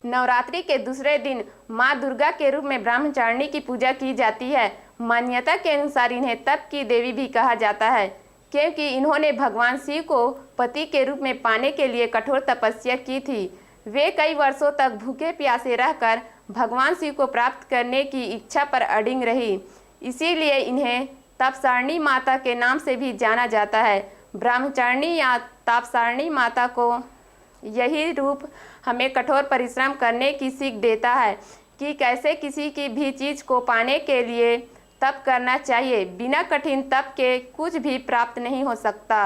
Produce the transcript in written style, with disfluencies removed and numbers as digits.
नवरात्रि के दूसरे दिन मां दुर्गा के रूप में ब्रह्मचारिणी की पूजा की जाती है। मान्यता के अनुसार इन्हें तप की देवी भी कहा जाता है, क्योंकि इन्होंने भगवान शिव को पति के रूप में पाने के लिए कठोर तपस्या की थी। वे कई वर्षों तक भूखे प्यासे रहकर भगवान शिव को प्राप्त करने की इच्छा पर अडिग रही, इसीलिए इन्हें तपसारिणी माता के नाम से भी जाना जाता है। ब्रह्मचारिणी या तपसारिणी माता को यही रूप हमें कठोर परिश्रम करने की सीख देता है कि कैसे किसी की भी चीज़ को पाने के लिए तप करना चाहिए। बिना कठिन तप के कुछ भी प्राप्त नहीं हो सकता।